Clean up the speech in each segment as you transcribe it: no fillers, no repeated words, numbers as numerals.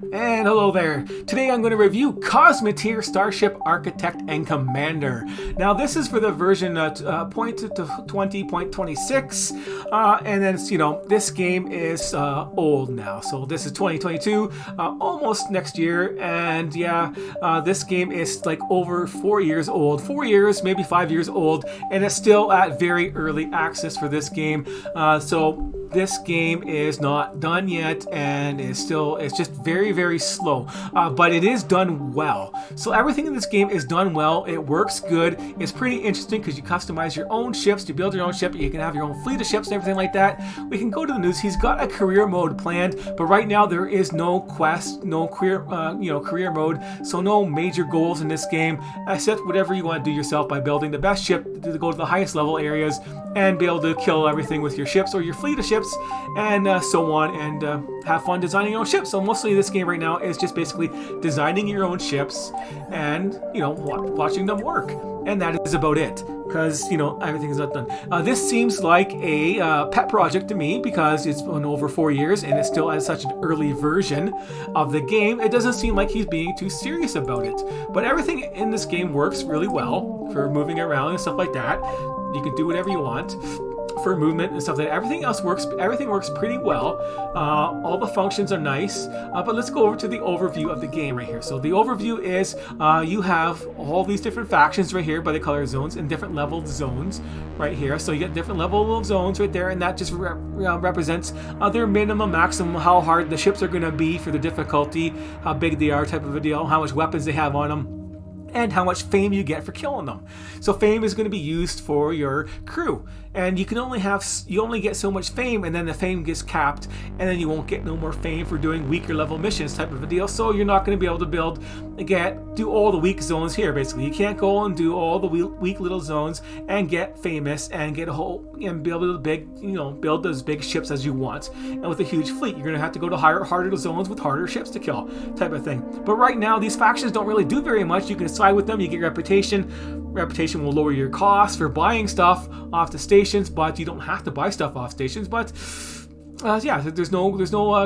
And hello there. Today I'm going to review Cosmoteer Starship Architect and Commander. Now this is for the version 20.26, and then this game is old now. So this is 2022, almost next year, and yeah, this game is like over 4 years old. 4 years, maybe 5 years old, and it's still at very early access for this game. So this game is not done yet, and it's just very slow, but it is done well. So everything in this game is done well. It works good. It's pretty interesting because you customize your own ships, you build your own ship, you can have your own fleet of ships and everything like that. We can go to the news. He's got a career mode planned, but right now there is no quest, no career mode, so no major goals in this game except whatever you want to do yourself by building the best ship to go to the highest level areas and be able to kill everything with your ships or your fleet of ships, and so on, and have fun designing your own ships. So mostly this game right now is just basically designing your own ships and watching them work, and that is about it, because everything is not done. This seems like a pet project to me because it's been over 4 years and it's still at such an early version of the game. It doesn't seem like he's being too serious about it, but everything in this game works really well for moving around and stuff like that. You can do whatever you want for movement and stuff like that. Everything works pretty well. All the functions are nice, but let's go over to the overview of the game right here. So the overview is you have all these different factions right here by the color zones and different leveled zones right here. So you get different level of zones right there, and that just represents their minimum, maximum, how hard the ships are going to be for the difficulty, how big they are, type of a deal, how much weapons they have on them, and how much fame you get for killing them. So fame is going to be used for your crew, and you only get so much fame, and then the fame gets capped, and then you won't get no more fame for doing weaker level missions, type of a deal. So you're not going to be able to do all the weak zones here. Basically, you can't go and do all the weak little zones and get famous and get and be able to build those big ships as you want. And with a huge fleet, you're going to have to go to harder zones with harder ships to kill, type of thing. But right now, these factions don't really do very much. You can side with them, you get reputation. Reputation will lower your costs for buying stuff off the stations, but you don't have to buy stuff off stations. But yeah, there's no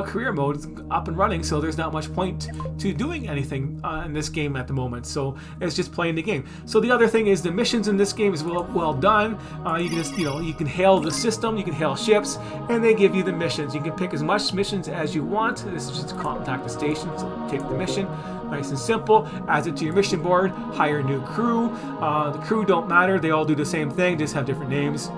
career mode up and running, so there's not much point to doing anything in this game at the moment. So it's just playing the game. So the other thing is the missions in this game is well done. You can just you can hail the system, you can hail ships, and they give you the missions. You can pick as much missions as you want. This is just contact the station, so take the mission. Nice and simple. Add it to your mission board. Hire a new crew. The crew don't matter. They all do the same thing, just have different names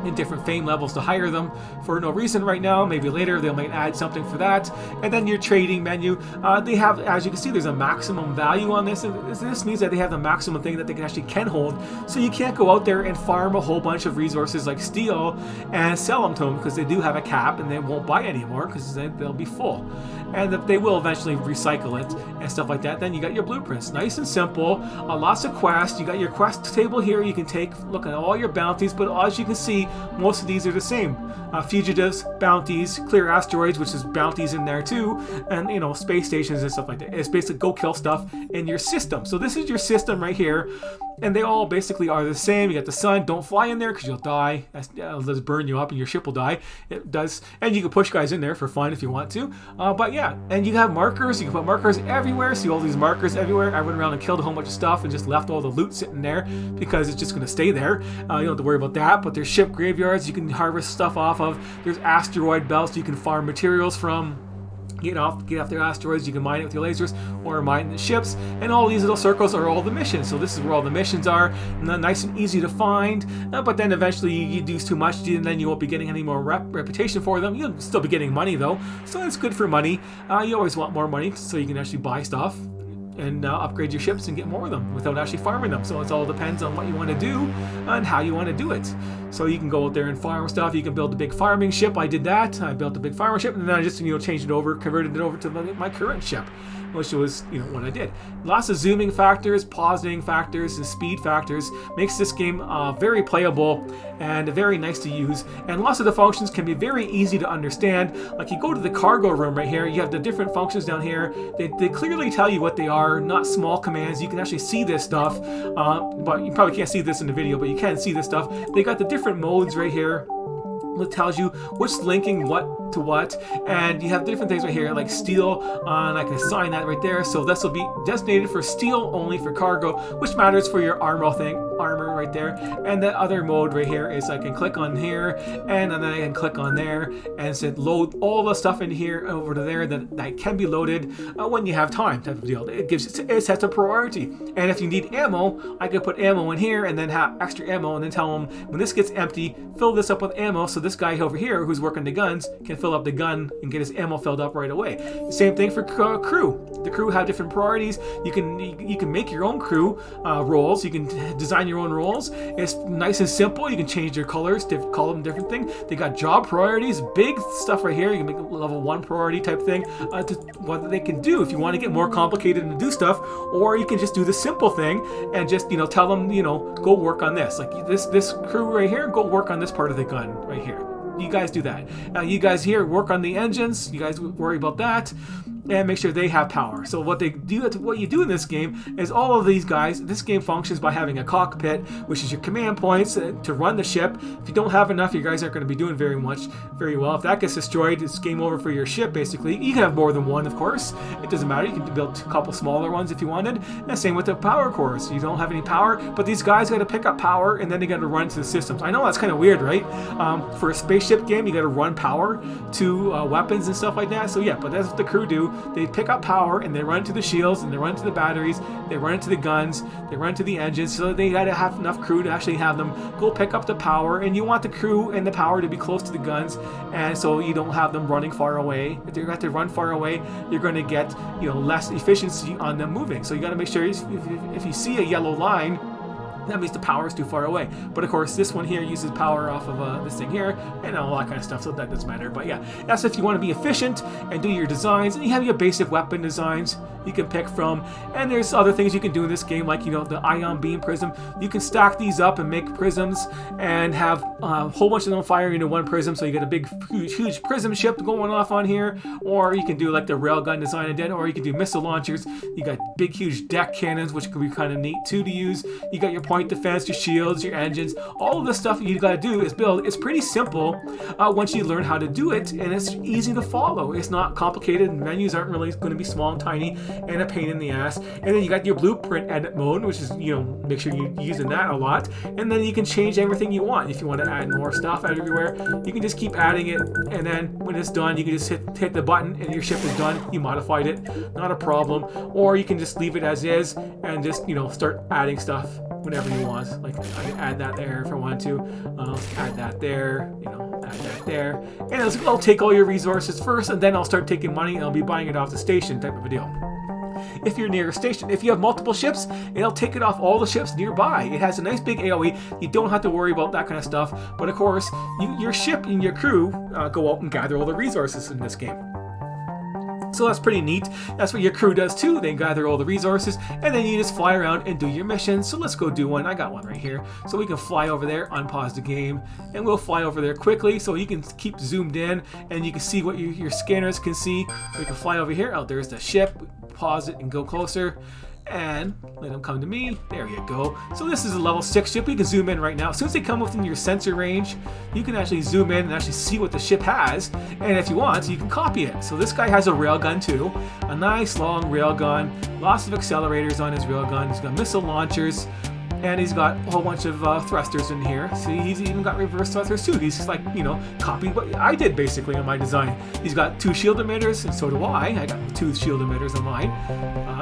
and different fame levels to hire them for no reason right now. Maybe later they might add something for that. And then your trading menu, they have, as you can see, there's a maximum value on this, and this means that they have the maximum thing that they can hold. So you can't go out there and farm a whole bunch of resources like steel and sell them to them, because they do have a cap and they won't buy anymore because they'll be full, and they will eventually recycle it and stuff like that. Then you got your blueprints, nice and simple. Lots of quests. You got your quest table here. You can look at all your bounties, but as you can see, most of these are the same. Fugitives, bounties, clear asteroids, which is bounties in there too, and space stations and stuff like that. It's basically go kill stuff in your system. So this is your system right here, and they all basically are the same. You got the sun. Don't fly in there because you'll die. It'll just burn you up and your ship will die. It does, and you can push guys in there for fun if you want to. But yeah, and you have markers. You can put markers everywhere. See all these markers everywhere. I went around and killed a whole bunch of stuff and just left all the loot sitting there because it's just going to stay there. You don't have to worry about that. But there's ship graveyards you can harvest stuff off of. There's asteroid belts you can farm materials from. Get off their asteroids. You can mine it with your lasers or mine the ships, and all these little circles are all the missions. So this is where all the missions are, nice and easy to find. But then eventually you do too much, and then you won't be getting any more reputation for them. You'll still be getting money though, so it's good for money. You always want more money so you can actually buy stuff and upgrade your ships and get more of them without actually farming them. So it all depends on what you want to do and how you want to do it. So you can go out there and farm stuff. You can build a big farming ship. I did that. I built a big farming ship, and then I just changed it over, converted it over to my current ship, which was what I did. Lots of zooming factors, pausing factors, and speed factors makes this game very playable and very nice to use. And lots of the functions can be very easy to understand. Like you go to the cargo room right here, you have the different functions down here. They clearly tell you what they are, not small commands. You can actually see this stuff, but you probably can't see this in the video, but you can see this stuff. They got the different modes right here. It tells you which linking what to what, and you have different things right here like steel, and I can assign that right there. So this will be designated for steel only for cargo, which matters for your armor right there. And the other mode right here is I can click on here, and then I can click on there, and say load all the stuff in here over to there that can be loaded when you have time, type of deal. It sets a priority. And if you need ammo, I can put ammo in here and then have extra ammo, and then tell them when this gets empty, fill this up with ammo, so this guy over here who's working the guns can fill up the gun and get his ammo filled up right away. Same thing for crew. The crew have different priorities. You can make your own crew roles. You can design your own roles. It's nice and simple. You can change their colors, call them different thing. They got job priorities, big stuff right here. You can make a level 1 priority type thing to what they can do if you want to get more complicated and do stuff, or you can just do the simple thing and just tell them go work on this, like this crew right here, go work on this part of the gun right here. You guys do that. You guys here work on the engines. You guys worry about that and make sure they have power. So what you do in this game is all of these guys, this game functions by having a cockpit, which is your command points to run the ship. If you don't have enough, you guys aren't going to be doing very well. If that gets destroyed, it's game over for your ship, basically. You can have more than one, of course. It doesn't matter. You can build a couple smaller ones if you wanted. And same with the power cores. You don't have any power, but these guys got to pick up power, and then they got to run to the systems. I know that's kind of weird, right? For a spaceship game, you got to run power to weapons and stuff like that. So yeah, but that's what the crew do. They pick up power and they run to the shields, and they run to the batteries, they run to the guns, they run to the engines. So they got to have enough crew to actually have them go pick up the power. And you want the crew and the power to be close to the guns, and so you don't have them running far away. If they have to run far away, you're going to get less efficiency on them moving. So you got to make sure if you see a yellow line, that means the power is too far away. But of course, this one here uses power off of this thing here and all that kind of stuff, so that doesn't matter. But yeah, that's if you want to be efficient and do your designs. And you have your basic weapon designs you can pick from. And there's other things you can do in this game, like the ion beam prism. You can stack these up and make prisms and have a whole bunch of them firing into one prism, so you get a big, huge prism ship going off on here. Or you can do like the railgun design I did, or you can do missile launchers. You got big, huge deck cannons, which could be kind of neat too to use. You got your point defense, your shields, your engines. All of the stuff you got to do is build. It's pretty simple once you learn how to do it, and it's easy to follow. It's not complicated. Menus aren't really going to be small and tiny and a pain in the ass. And then you got your blueprint edit mode, which is make sure you're using that a lot. And then you can change everything you want. If you want to add more stuff everywhere, you can just keep adding it, and then when it's done, you can just hit the button and your ship is done. You modified it, not a problem. Or you can just leave it as is and just start adding stuff whenever you want. Like I can add that there if I want to. Add that there, add that there. And I'll take all your resources first, and then I'll start taking money and I'll be buying it off the station, type of a deal. If you're near a station, if you have multiple ships, it'll take it off all the ships nearby. It has a nice big AoE. You don't have to worry about that kind of stuff. But of course, your ship and your crew go out and gather all the resources in this game. So that's pretty neat. That's what your crew does too. They gather all the resources, and then you just fly around and do your missions. So let's go do one. I got one right here. So we can fly over there, unpause the game, and we'll fly over there quickly so you can keep zoomed in and you can see what your scanners can see. We can fly over here. Oh, there's the ship. Pause it and go closer. And let them come to me. There you go. So this is a level 6 ship. We can zoom in right now. As soon as they come within your sensor range, you can actually zoom in and actually see what the ship has. And if you want, you can copy it. So this guy has a railgun too. A nice long railgun. Lots of accelerators on his railgun. He's got missile launchers. And he's got a whole bunch of thrusters in here. See, he's even got reverse thrusters too. He's just like, copied what I did basically on my design. He's got 2 shield emitters, and so do I. I got 2 shield emitters on mine.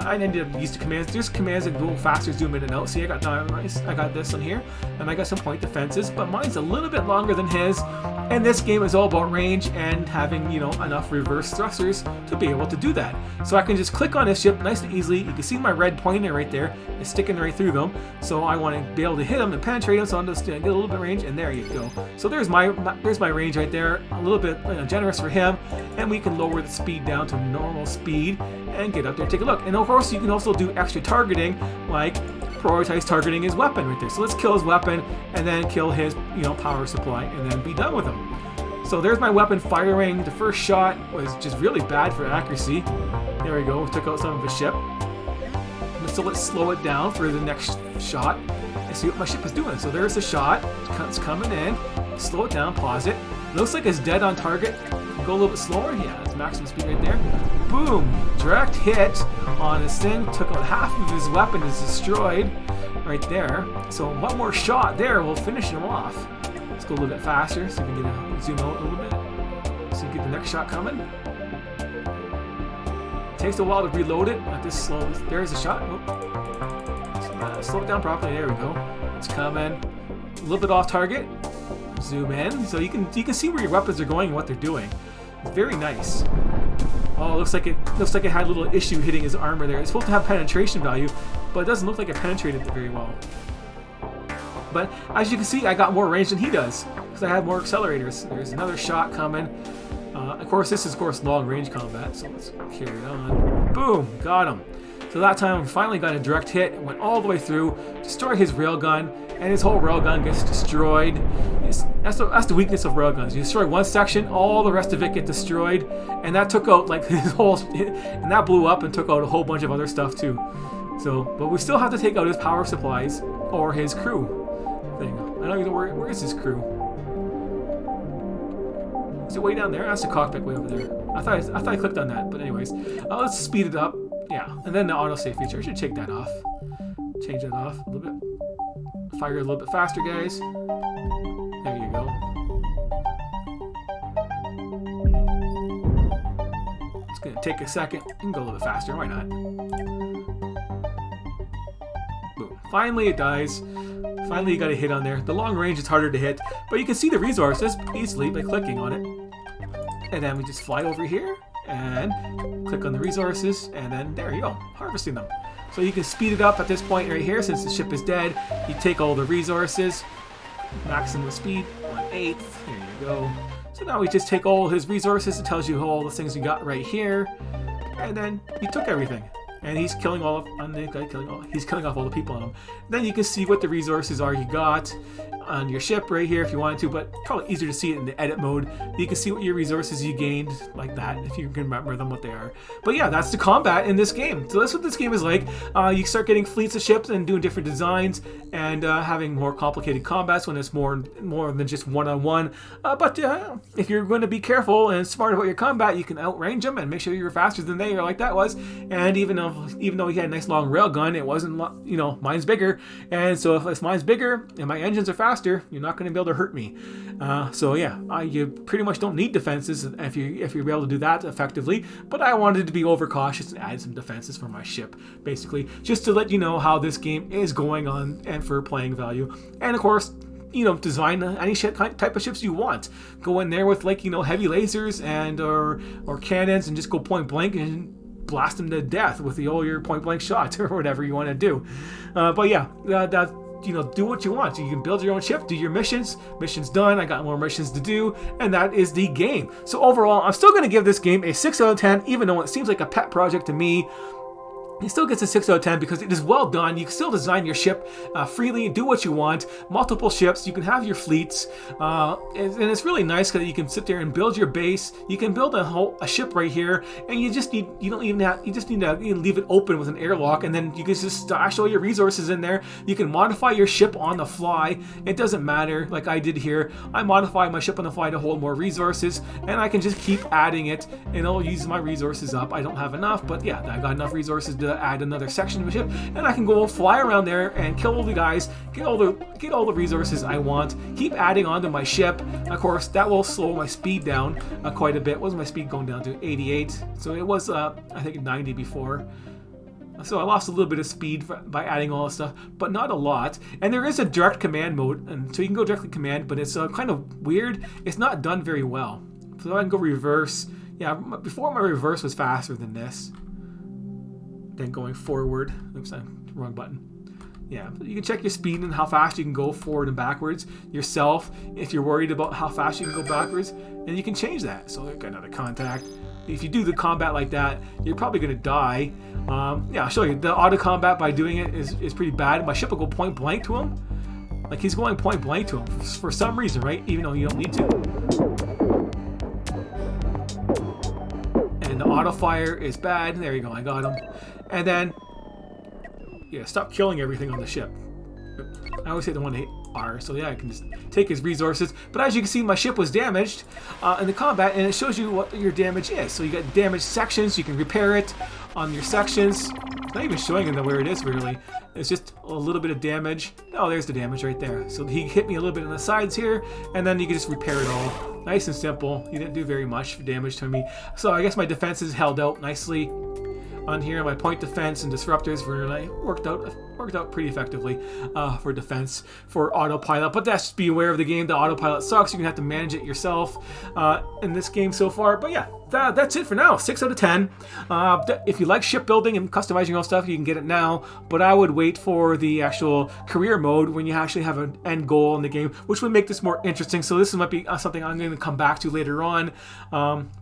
I ended up using commands. There's commands that go faster, zoom in and out. See, I got this on here, and I got some point defenses, but mine's a little bit longer than his. And this game is all about range and having, enough reverse thrusters to be able to do that. So I can just click on this ship nice and easily. You can see my red pointer right there. It's sticking right through them. So I want to be able to hit them and penetrate them, so I'm just going to get a little bit of range, and there you go. So there's my range right there. A little bit generous for him, and we can lower the speed down to normal speed and get up there and take a look. And of course, you can also do extra targeting, like prioritize targeting his weapon right there. So let's kill his weapon and then kill his power supply and then be done with him. So there's my weapon firing. The first shot was just really bad for accuracy. There we go. We took out some of his ship. So let's slow it down for the next shot and see what my ship is doing. So there's the shot. It's coming in. Slow it down. Pause it. Looks like it's dead on target. Go go a little bit slower. Yeah, that's maximum speed right there. Boom! Direct hit on this thing. Took out half of his weapon is destroyed right there. So one more shot there will finish him off. Let's go a little bit faster so we can get a zoom out a little bit. So you get the next shot coming. It takes a while to reload it. Let this slow. There's a shot. Oh. Slow it down properly. There we go. It's coming. A little bit off target. Zoom in so you can see where your weapons are going and what they're doing. It's very nice. Oh, looks like it had a little issue hitting his armor there. It's supposed to have penetration value, but it doesn't look like it penetrated it very well. But as you can see, I got more range than he does because I had more accelerators. There's another shot coming. Of course, this is long range combat, so let's carry it on. Boom, got him. So that time, we finally got a direct hit. Went all the way through, destroyed his railgun, and his whole railgun gets destroyed. That's the weakness of railguns. You destroy one section, all the rest of it get destroyed, and that took out like his whole, and that blew up and took out a whole bunch of other stuff too. So, but we still have to take out his power supplies or his crew thing. I don't even know where is his crew. Is it way down there? That's the cockpit way over there. I thought I clicked on that, but anyways, let's speed it up. Yeah, and then the autosave feature. I should take that off. Change that off a little bit. Fire a little bit faster, guys. There you go. It's gonna take a second. You can go a little bit faster. Why not? Boom. Finally, it dies. Finally, you got a hit on there. The long range is harder to hit, but you can see the resources easily by clicking on it. And then we just fly over here and click on the resources, and then there you go, harvesting them. So you can speed it up at this point right here since the ship is dead. You take all the resources, maximum speed, 1/8. There you go. So now we just take all his resources. It tells you all the things you got right here, and then you took everything. And he's killing off all the people on him. Then you can see what the resources are you got on your ship right here if you wanted to, but probably easier to see it in the edit mode. You can see what your resources you gained like that if you can remember them what they are. But yeah, that's the combat in this game. So that's what this game is like. You start getting fleets of ships and doing different designs and having more complicated combats when it's more than just one-on-one. But if you're going to be careful and smart about your combat, you can outrange them and make sure you're faster than they are, like that was. And even though he had a nice long rail gun, it wasn't, mine's bigger. And so if mine's bigger and my engines are faster, you're not going to be able to hurt me. So yeah, you pretty much don't need defenses if you're able to do that effectively. But I wanted to be overcautious and add some defenses for my ship, basically, just to let you know how this game is going on and for playing value. And of course, design any type of ships you want. Go in there with heavy lasers and or cannons and just go point blank and blast them to death with your point blank shot or whatever you want to do. But yeah, do what you want. You can build your own ship, do your missions. Missions done. I got more missions to do, and that is the game. So overall, I'm still going to give this game a 6 out of 10, even though it seems like a pet project to me. It still gets a 6 out of 10 because it is well done. You can still design your ship freely, do what you want. Multiple ships, you can have your fleets, and it's really nice that you can sit there and build your base. You can build a ship right here, and you just need to leave it open with an airlock, and then you can just stash all your resources in there. You can modify your ship on the fly. It doesn't matter, like I did here. I modified my ship on the fly to hold more resources, and I can just keep adding it, and it'll use my resources up. I don't have enough, but yeah, I got enough resources to add another section of the ship, and I can go fly around there and kill all the guys, get all the resources I want, keep adding onto my ship. Of course, that will slow my speed down quite a bit. Wasn't my speed going down to 88? So it was I think 90 before. So I lost a little bit of speed by adding all this stuff, but not a lot. And there is a direct command mode, and so you can go directly command, but it's kind of weird. It's not done very well. So I can go reverse. Yeah, before my reverse was faster than this. Then going forward. Oops, wrong button. Yeah, you can check your speed and how fast you can go forward and backwards yourself if you're worried about how fast you can go backwards, and you can change that. So I've got another contact. If you do the combat like that, you're probably going to die. Yeah, I'll show you. The auto combat by doing it is pretty bad. My ship will go point blank to him. Like he's going point blank to him for some reason, right? Even though you don't need to. The auto fire is bad. There you go, I got him. And then, yeah, stop killing everything on the ship. I always hit the one to hit. R. So yeah, I can just take his resources. But as you can see, my ship was damaged in the combat, and it shows you what your damage is. So you got damaged sections. You can repair it on your sections. It's not even showing them where it is really. It's just a little bit of damage. Oh, there's the damage right there. So he hit me a little bit on the sides here, and then you can just repair it all. Nice and simple. He didn't do very much damage to me. So I guess my defenses held out nicely on here. My point defense and disruptors were worked out pretty effectively for defense for autopilot. But that's just be aware of the game. The autopilot sucks. You're gonna have to manage it yourself in this game so far. But yeah, that's it for now. 6 out of 10. If you like shipbuilding and customizing your own stuff, you can get it now. But I would wait for the actual career mode when you actually have an end goal in the game, which would make this more interesting. So this might be something I'm going to come back to later on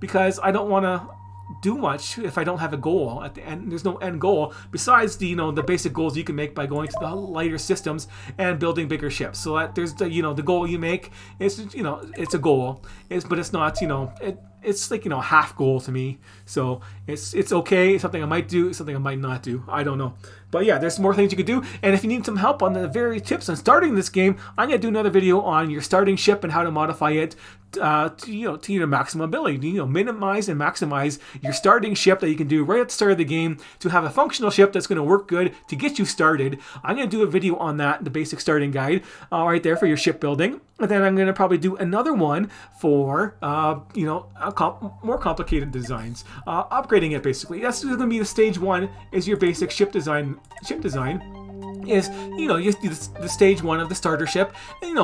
because I don't want to do much if I don't have a goal at the end. There's no end goal besides the the basic goals you can make by going to the lighter systems and building bigger ships. So that there's the the goal you make is it's a goal, but it's not it's like half goal to me. So it's okay. It's something I might do. It's something I might not do. I don't know. But yeah, there's more things you could do. And if you need some help on the very tips on starting this game, I'm gonna do another video on your starting ship and how to modify it to your maximum ability. Minimize and maximize your starting ship that you can do right at the start of the game to have a functional ship that's gonna work good to get you started. I'm gonna do a video on that, the basic starting guide, right there for your shipbuilding. And then I'm gonna probably do another one for more complicated designs, upgrading it basically. That's gonna be the stage 1 is your basic ship design is you do the stage 1 of the starter ship,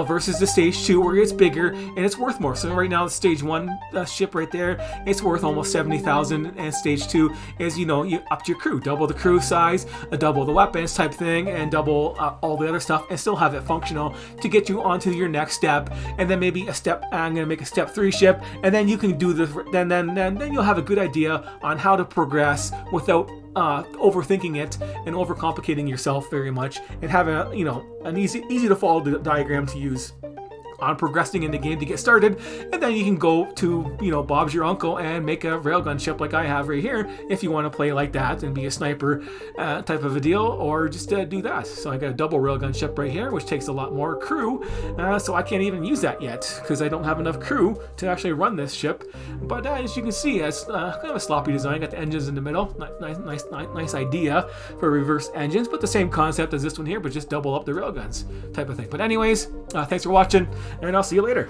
versus the stage 2 where it's bigger and it's worth more. So right now the stage 1 ship right there, it's worth almost 70,000, and stage 2 is you up to your crew, double the crew size, double the weapons type thing, and double all the other stuff, and still have it functional to get you onto your next step. And then maybe I'm gonna make a step 3 ship, and then you can do this. Then you'll have a good idea on how to progress without overthinking it and overcomplicating yourself very much, and having an easy to follow diagram to use on progressing in the game to get started. And then you can go to Bob's your uncle and make a railgun ship like I have right here if you want to play like that and be a sniper type of a deal, or just do that. So I got a double railgun ship right here, which takes a lot more crew, so I can't even use that yet because I don't have enough crew to actually run this ship. But as you can see, it's kind of a sloppy design. Got the engines in the middle. Nice idea for reverse engines, but the same concept as this one here, but just double up the railguns type of thing. But anyways, thanks for watching, and I'll see you later.